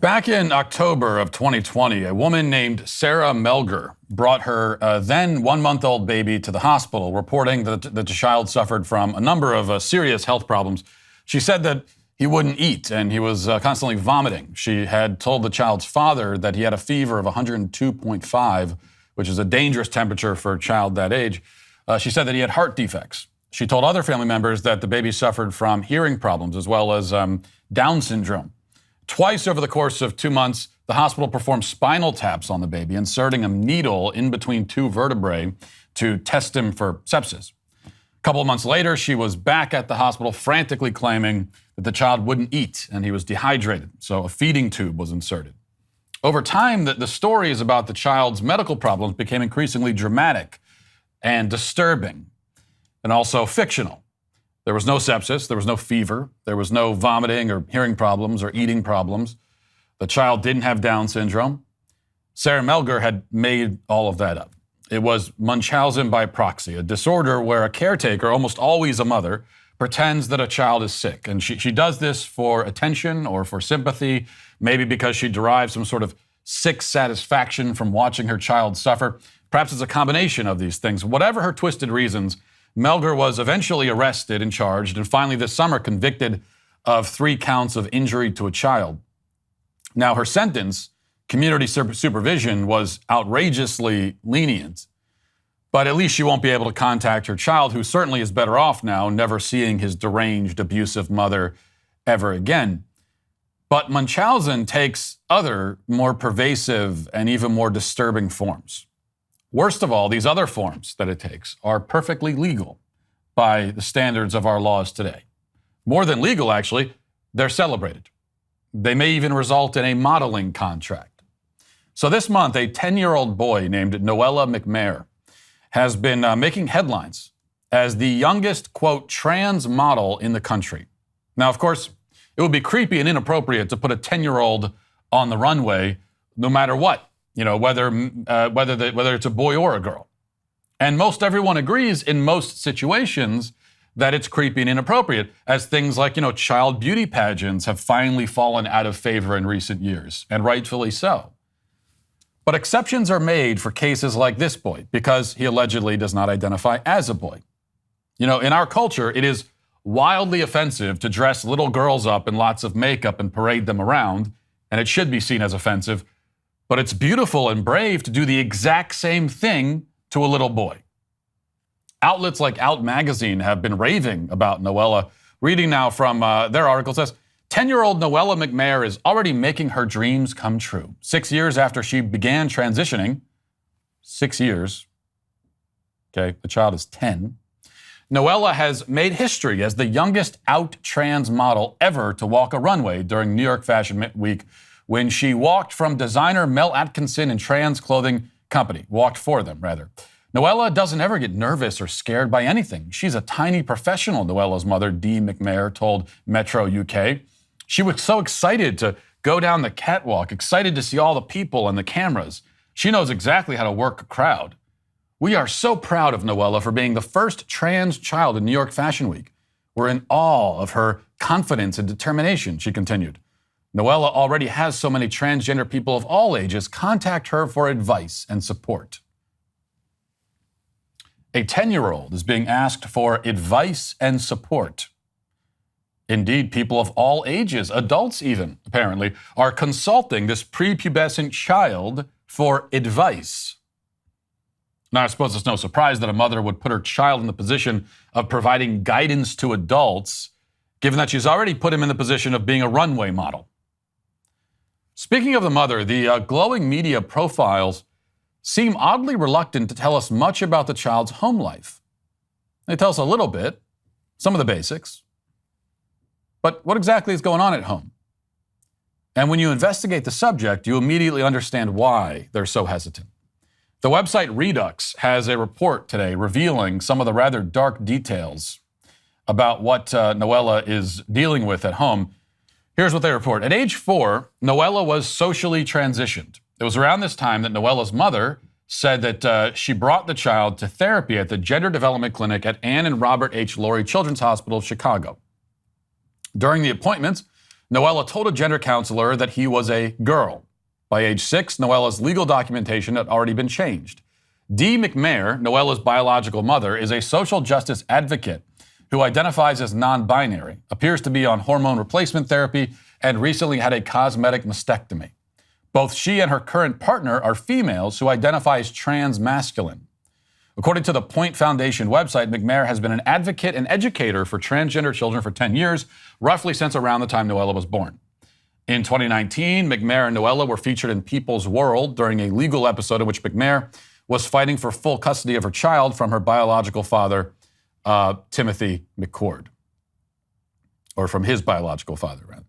Back in October of 2020, a woman named Sarah Melger brought her then one-month-old baby to the hospital, reporting that the child suffered from a number of serious health problems. She said that he wouldn't eat and he was constantly vomiting. She had told the child's father that he had a fever of 102.5, which is a dangerous temperature for a child that age. She said that he had heart defects. She told other family members that the baby suffered from hearing problems as well as Down syndrome. Twice over the course of 2 months, the hospital performed spinal taps on the baby, inserting a needle in between two vertebrae to test him for sepsis. A couple of months later, she was back at the hospital frantically claiming that the child wouldn't eat and he was dehydrated, so a feeding tube was inserted. Over time, the stories about the child's medical problems became increasingly dramatic and disturbing, and also fictional. There was no sepsis, there was no fever, there was no vomiting or hearing problems or eating problems. The child didn't have Down syndrome. Sarah Melger had made all of that up. It was Munchausen by proxy, a disorder where a caretaker, almost always a mother, pretends that a child is sick. And she does this for attention or for sympathy, maybe because she derives some sort of sick satisfaction from watching her child suffer. Perhaps it's a combination of these things. Whatever her twisted reasons, Melger was eventually arrested and charged, and finally this summer convicted of 3 counts of injury to a child. Now, her sentence, community supervision, was outrageously lenient, but at least she won't be able to contact her child, who certainly is better off now, never seeing his deranged, abusive mother ever again. But Munchausen takes other, more pervasive and even more disturbing forms. Worst of all, these other forms that it takes are perfectly legal by the standards of our laws today. More than legal, actually, they're celebrated. They may even result in a modeling contract. So this month, a 10-year-old boy named Noella McMahon has been making headlines as the youngest, quote, trans model in the country. Now, of course, it would be creepy and inappropriate to put a 10-year-old on the runway no matter what. Whether it's a boy or a girl. And most everyone agrees in most situations that it's creepy and inappropriate, as things like, child beauty pageants have finally fallen out of favor in recent years, and rightfully so. But exceptions are made for cases like this boy, because he allegedly does not identify as a boy. In our culture, it is wildly offensive to dress little girls up in lots of makeup and parade them around, and it should be seen as offensive. But it's beautiful and brave to do the exact same thing to a little boy. Outlets like Out Magazine have been raving about Noella. Reading now from their article says, 10-year-old Noella McMahon is already making her dreams come true. 6 years after she began transitioning, 6 years, okay, the child is 10, Noella has made history as the youngest out trans model ever to walk a runway during New York Fashion Week, when she walked from designer Mel Atkinson and trans clothing company, walked for them, rather. Noella doesn't ever get nervous or scared by anything. She's a tiny professional, Noella's mother, Dee McMahon, told Metro UK. She was so excited to go down the catwalk, excited to see all the people and the cameras. She knows exactly how to work a crowd. We are so proud of Noella for being the first trans child in New York Fashion Week. We're in awe of her confidence and determination, she continued. Noella already has so many transgender people of all ages contact her for advice and support. A 10-year-old is being asked for advice and support. Indeed, people of all ages, adults even, apparently, are consulting this prepubescent child for advice. Now, I suppose it's no surprise that a mother would put her child in the position of providing guidance to adults, given that she's already put him in the position of being a runway model. Speaking of the mother, the glowing media profiles seem oddly reluctant to tell us much about the child's home life. They tell us a little bit, some of the basics, but what exactly is going on at home? And when you investigate the subject, you immediately understand why they're so hesitant. The website Redux has a report today revealing some of the rather dark details about what Noella is dealing with at home. Here's what they report. At age 4, Noella was socially transitioned. It was around this time that Noella's mother said that she brought the child to therapy at the Gender Development Clinic at Ann and Robert H. Laurie Children's Hospital of Chicago. During the appointments, Noella told a gender counselor that he was a girl. By age 6, Noella's legal documentation had already been changed. Dee McMayer, Noella's biological mother, is a social justice advocate who identifies as non-binary, appears to be on hormone replacement therapy, and recently had a cosmetic mastectomy. Both she and her current partner are females who identify as trans-masculine. According to the Point Foundation website, McMayer has been an advocate and educator for transgender children for 10 years, roughly since around the time Noella was born. In 2019, McMayer and Noella were featured in People's World during a legal episode in which McMayer was fighting for full custody of her child from her biological father, Timothy McCord. Or from his biological father, rather.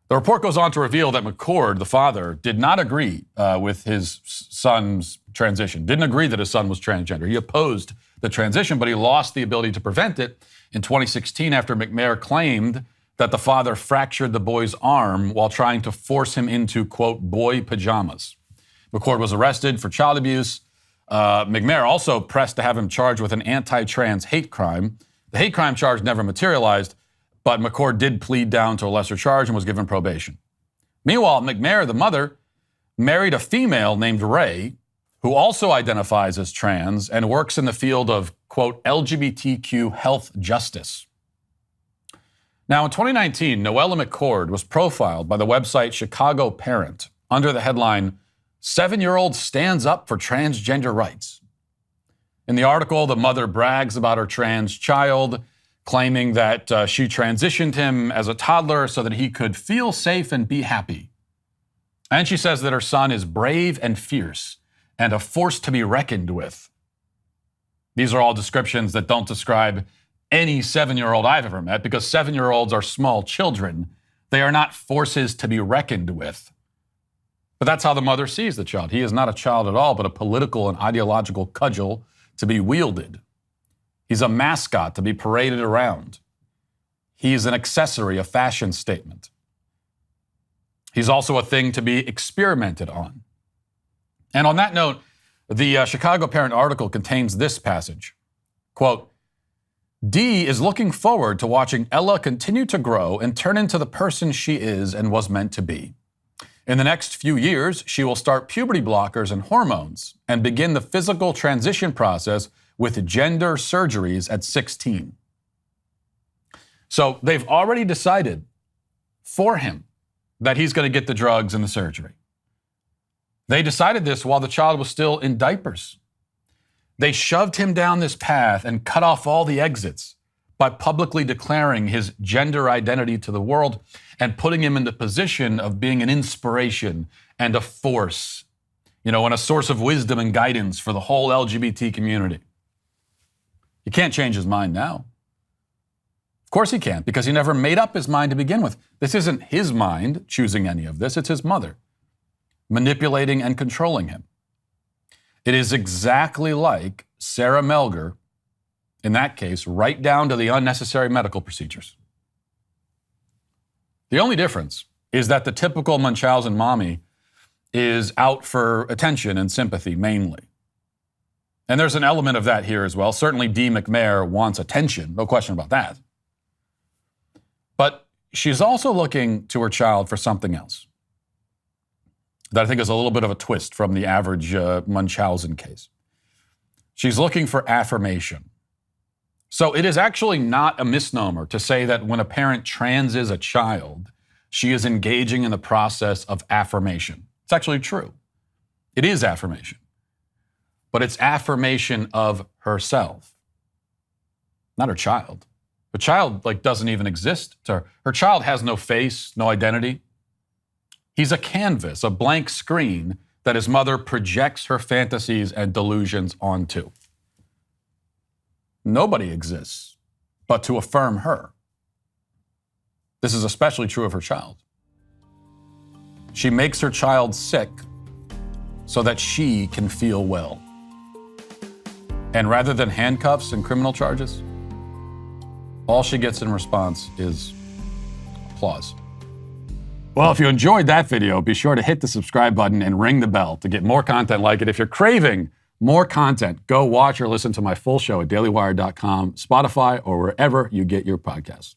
The report goes on to reveal that McCord, the father, did not agree with his son's transition, didn't agree that his son was transgender. He opposed the transition, but he lost the ability to prevent it in 2016 after McMayer claimed that the father fractured the boy's arm while trying to force him into, quote, boy pajamas. McCord was arrested for child abuse. McMayer also pressed to have him charged with an anti-trans hate crime. The hate crime charge never materialized, but McCord did plead down to a lesser charge and was given probation. Meanwhile, McMayer, the mother, married a female named Ray, who also identifies as trans and works in the field of, quote, LGBTQ health justice. Now, in 2019, Noella McCord was profiled by the website Chicago Parent under the headline, 7-year-old stands up for transgender rights. In the article, the mother brags about her trans child, claiming that she transitioned him as a toddler so that he could feel safe and be happy. And she says that her son is brave and fierce and a force to be reckoned with. These are all descriptions that don't describe any 7-year-old I've ever met, because 7-year-olds are small children. They are not forces to be reckoned with. But that's how the mother sees the child. He is not a child at all, but a political and ideological cudgel to be wielded. He's a mascot to be paraded around. He's an accessory, a fashion statement. He's also a thing to be experimented on. And on that note, the Chicago Parent article contains this passage. Quote, Dee is looking forward to watching Ella continue to grow and turn into the person she is and was meant to be. In the next few years, she will start puberty blockers and hormones and begin the physical transition process with gender surgeries at 16. So they've already decided for him that he's going to get the drugs and the surgery. They decided this while the child was still in diapers. They shoved him down this path and cut off all the exits by publicly declaring his gender identity to the world and putting him in the position of being an inspiration and a force, and a source of wisdom and guidance for the whole LGBT community. He can't change his mind now. Of course he can't, because he never made up his mind to begin with. This isn't his mind choosing any of this. It's his mother manipulating and controlling him. It is exactly like Sarah Melger, in that case, right down to the unnecessary medical procedures. The only difference is that the typical Munchausen mommy is out for attention and sympathy mainly. And there's an element of that here as well. Certainly Dee McMayer wants attention, no question about that. But she's also looking to her child for something else that I think is a little bit of a twist from the average Munchausen case. She's looking for affirmation. So it is actually not a misnomer to say that when a parent transes a child, she is engaging in the process of affirmation. It's actually true. It is affirmation. But it's affirmation of herself, not her child. The child doesn't even exist to her. Her child has no face, no identity. He's a canvas, a blank screen that his mother projects her fantasies and delusions onto. Nobody exists but to affirm her. This is especially true of her child. She makes her child sick so that she can feel well. And rather than handcuffs and criminal charges, all she gets in response is applause. Well, if you enjoyed that video, be sure to hit the subscribe button and ring the bell to get more content like it. If you're craving more content, go watch or listen to my full show at dailywire.com, Spotify, or wherever you get your podcasts.